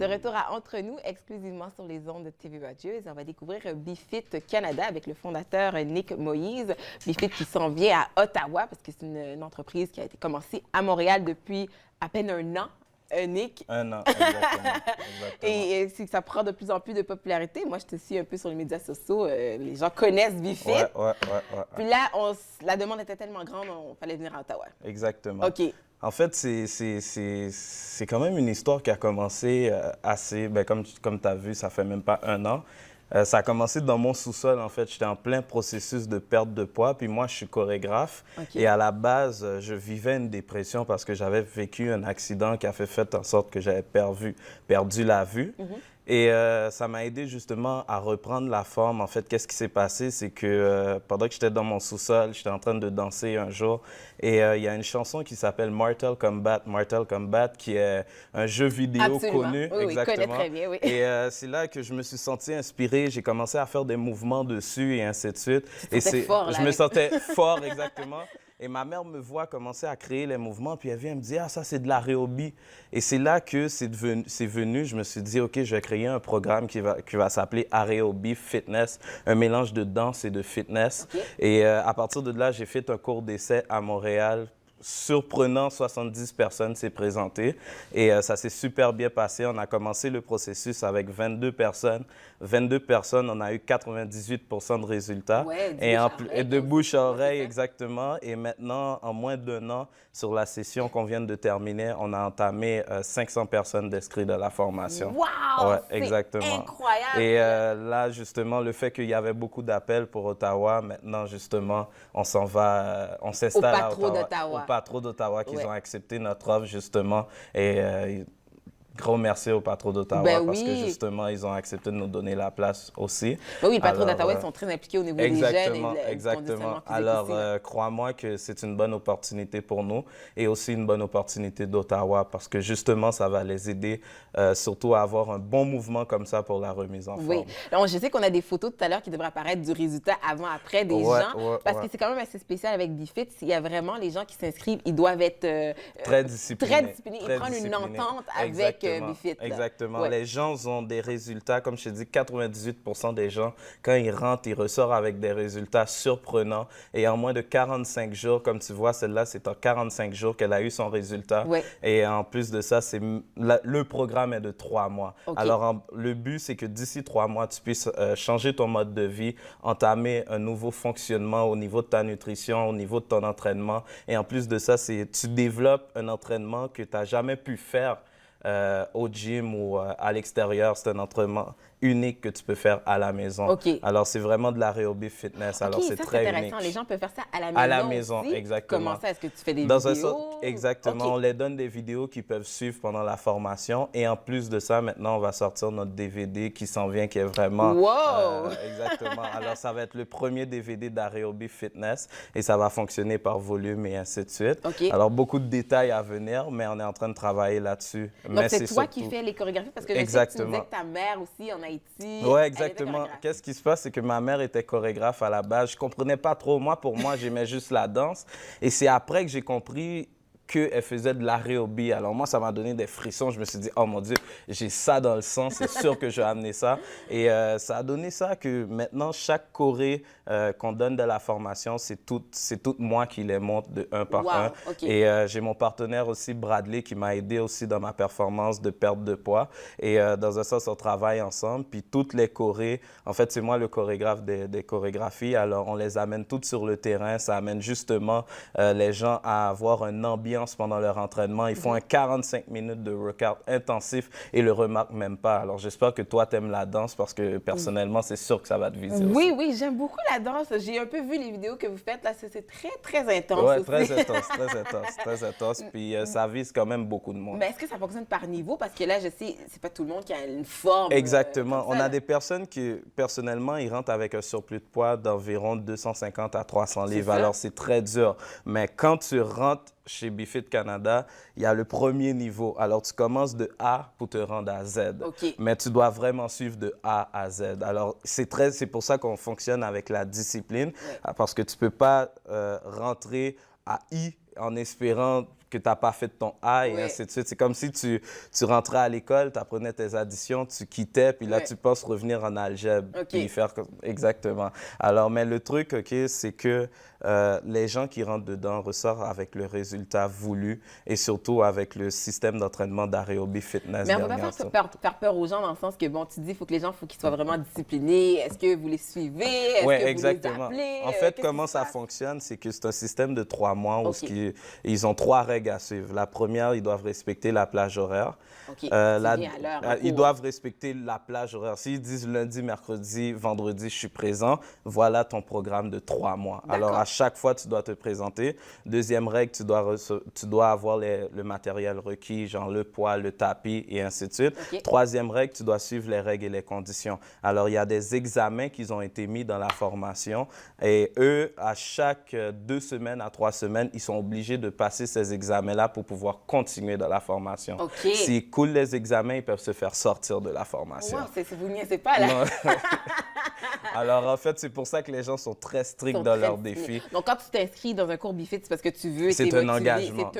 De retour à Entre nous, exclusivement sur les ondes de TV Radieuse. On va découvrir BeFit Canada avec le fondateur Nick Moïse. BeFit qui s'en vient à Ottawa parce que c'est une entreprise qui a été commencée à Montréal depuis à peine un an. Nick. Un an, exactement. Et ça prend de plus en plus de popularité. Moi, je te suis un peu sur les médias sociaux. Les gens connaissent BeFit. Ouais. Puis là, la demande était tellement grande, on fallait venir à Ottawa. Exactement. OK. En fait, c'est quand même une histoire qui a commencé assez, ben, comme tu as vu, ça fait même pas un an. Ça a commencé dans mon sous-sol, en fait. J'étais en plein processus de perte de poids. Puis moi, je suis chorégraphe. OK. Et à la base, je vivais une dépression parce que j'avais vécu un accident qui a fait en sorte que j'avais perdu la vue. Et ça m'a aidé justement à reprendre la forme. En fait, qu'est-ce qui s'est passé? C'est que pendant que j'étais dans mon sous-sol, j'étais en train de danser un jour. Et il y a une chanson qui s'appelle Mortal Kombat, qui est un jeu vidéo connu. Oui, exactement. Oui, connais très bien, oui. Et c'est là que je me suis senti inspiré. J'ai commencé à faire des mouvements dessus et ainsi de suite. Tu te sentais fort, là, je me sentais fort, exactement. Et ma mère me voit commencer à créer les mouvements, puis elle vient me dire « Ah, ça, c'est de l'aérobie ». Et c'est là que c'est venu. Je me suis dit « OK, je vais créer un programme qui va s'appeler Aérobie Fitness, un mélange de danse et de fitness. OK. Et à partir de là, j'ai fait un cours d'essai à Montréal. Surprenant, 70 personnes s'est présentées et ça s'est super bien passé. On a commencé le processus avec 22 personnes. 22 personnes, on a eu 98 de résultats. Ouais, et de bouche à oreille, exactement. Et maintenant, en moins d'un an, sur la session qu'on vient de terminer, on a entamé 500 personnes d'inscrits de la formation. Wow! Ouais, c'est exactement. incroyable! Et là, justement, le fait qu'il y avait beaucoup d'appels pour Ottawa, maintenant, justement, on s'en va, on s'installe à Ottawa. Pas trop d'Ottawa qu'ils ont accepté notre offre, justement. Et gros merci au patron d'Ottawa parce que, justement, ils ont accepté de nous donner la place aussi. Ben oui, les patrons d'Ottawa, ils sont très impliqués au niveau des jeunes. Exactement. Alors, crois-moi que c'est une bonne opportunité pour nous et aussi une bonne opportunité d'Ottawa parce que, justement, ça va les aider surtout à avoir un bon mouvement comme ça pour la remise en forme. Oui. Alors, je sais qu'on a des photos tout à l'heure qui devraient apparaître du résultat avant-après des gens parce que c'est quand même assez spécial avec BeFit. Il y a vraiment les gens qui s'inscrivent, ils doivent être très disciplinés. Ils prennent une entente avec BeFit. Exactement. Ouais. Les gens ont des résultats, comme je te dis, 98 des gens, quand ils rentrent, ils ressortent avec des résultats surprenants. Et en moins de 45 jours, comme tu vois, celle-là, c'est en 45 jours qu'elle a eu son résultat. Ouais. Et en plus de ça, le programme est de 3 mois. Okay. Alors, le but, c'est que d'ici 3 mois, tu puisses changer ton mode de vie, entamer un nouveau fonctionnement au niveau de ta nutrition, au niveau de ton entraînement. Et en plus de ça, tu développes un entraînement que tu n'as jamais pu faire au gym ou à l'extérieur. C'est un entraînement unique que tu peux faire à la maison. Okay. Alors, c'est vraiment de l'aérobie fitness. Okay, alors, c'est très intéressant. unique. Les gens peuvent faire ça à la maison. À la maison, aussi. exactement. Comment ça? Est-ce que tu fais des vidéos? Exactement. Okay. On les donne des vidéos qu'ils peuvent suivre pendant la formation. Et en plus de ça, maintenant, on va sortir notre DVD qui s'en vient, qui est vraiment... Wow! Exactement. Alors, ça va être le premier DVD d'Aérobie Fitness et ça va fonctionner par volume et ainsi de suite. Okay. Alors, beaucoup de détails à venir, mais on est en train de travailler là-dessus. Donc, c'est toi qui fais les chorégraphies? Parce que je sais que tu disais que ta mère aussi en Haïti... Oui, exactement. Qu'est-ce qui se passe, c'est que ma mère était chorégraphe à la base. Je ne comprenais pas trop. Pour moi, j'aimais juste la danse. Et c'est après que j'ai compris qu'elle faisait de l'aérobie. Alors moi, ça m'a donné des frissons. Je me suis dit, oh mon Dieu, j'ai ça dans le sang. C'est sûr que je vais amener ça. Et ça a donné ça que maintenant, chaque choré qu'on donne de la formation, c'est tout moi qui les monte de un par un. Okay. Et j'ai mon partenaire aussi, Bradley, qui m'a aidé aussi dans ma performance de perte de poids. Et dans un sens, on travaille ensemble. Puis toutes les chorés, en fait, c'est moi le chorégraphe des chorégraphies. Alors, on les amène toutes sur le terrain. Ça amène justement les gens à avoir une ambiance pendant leur entraînement. Ils font un 45 minutes de workout intensif et le remarquent même pas. Alors, j'espère que toi, tu aimes la danse parce que personnellement, c'est sûr que ça va te viser aussi. Oui, j'aime beaucoup la danse. J'ai un peu vu les vidéos que vous faites. Là, c'est très, très intense. Oui, très intense. Puis ça vise quand même beaucoup de monde. Mais est-ce que ça fonctionne par niveau? Parce que là, je sais, c'est pas tout le monde qui a une forme. Exactement. On a des personnes qui, personnellement, ils rentrent avec un surplus de poids d'environ 250 à 300 livres. Alors, c'est très dur. Mais quand tu rentres chez BeFit Canada, il y a le premier niveau. Alors, tu commences de A pour te rendre à Z. Okay. Mais tu dois vraiment suivre de A à Z. Alors, c'est pour ça qu'on fonctionne avec la discipline, parce que tu ne peux pas rentrer à I en espérant que tu n'as pas fait ton A et ainsi de suite. C'est comme si tu rentrais à l'école, tu apprenais tes additions, tu quittais, puis là, tu penses revenir en algèbre, puis faire exactement. Alors, mais le truc, OK, c'est que les gens qui rentrent dedans ressortent avec le résultat voulu et surtout avec le système d'entraînement d'Areobi Fitness. Mais on ne peut pas faire peur aux gens dans le sens que, bon, tu dis, il faut que les gens, faut qu'ils soient vraiment disciplinés. Est-ce que vous les suivez? Est-ce que exactement. Vous les appelez? En fait, comment ça fonctionne, c'est que c'est un système de 3 mois où ils ont 3 règles à suivre. La première, ils doivent respecter la plage horaire. Ils doivent respecter la plage horaire. S'ils disent lundi, mercredi, vendredi, je suis présent, voilà ton programme de 3 mois. Alors, à chaque fois, tu dois te présenter. Deuxième règle, tu dois avoir le matériel requis, genre le poids, le tapis et ainsi de suite. Troisième règle, tu dois suivre les règles et les conditions. Alors, il y a des examens qui ont été mis dans la formation et eux, à chaque 2 semaines à 3 semaines, ils sont obligés de passer ces examens-là pour pouvoir continuer dans la formation. S'ils coulent les examens, ils peuvent se faire sortir de la formation. Vous n'y êtes pas, là. Alors, en fait, c'est pour ça que les gens sont très stricts dans leurs défis. Donc, quand tu t'inscris dans un cours BiFit, c'est parce que tu veux, c'est un engagement.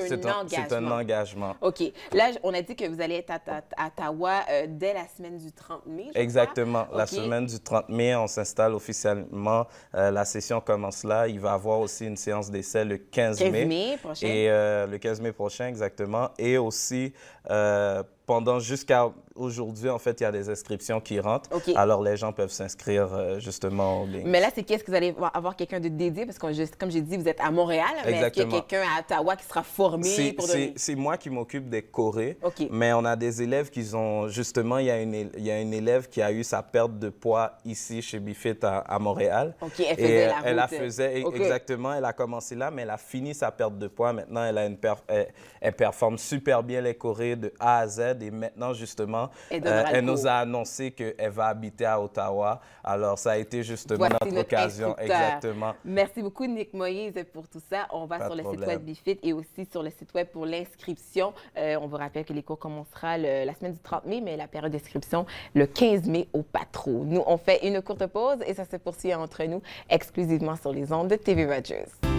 C'est un engagement. OK. Là, on a dit que vous allez être à Ottawa dès la semaine du 30 mai, Exactement. La semaine du 30 mai, on s'installe officiellement. La session commence là. Il va y avoir aussi une séance d'essai le 15 mai. 15 mai prochain. Et le 15 mai prochain, exactement. Et aussi, jusqu'à aujourd'hui, en fait, il y a des inscriptions qui rentrent. Alors, les gens peuvent s'inscrire justement en ligne. Mais là, c'est qu'est-ce que vous allez avoir quelqu'un de dédié? Parce que, comme j'ai dit, vous êtes à Montréal. Mais est-ce qu'il y a quelqu'un à Ottawa qui sera formé pour donner? C'est moi qui m'occupe des chorés. Mais on a des élèves qui ont... Justement, il y a une élève qui a eu sa perte de poids ici, chez BiFit à Montréal. Elle faisait la route. Elle la faisait, exactement. Elle a commencé là, mais elle a fini sa perte de poids. Maintenant, elle performe super bien les chorés de A à Z. Et maintenant, justement, elle nous a annoncé qu'elle va habiter à Ottawa. Alors, ça a été justement notre occasion. Exactement. Merci beaucoup, Nick Moïse, pour tout ça. On va sur le site web BiFit et aussi sur le site web pour l'inscription. On vous rappelle que les cours commencera la semaine du 30 mai, mais la période d'inscription le 15 mai au Patro. Nous, on fait une courte pause et ça se poursuit entre nous exclusivement sur les ondes de TV Rogers.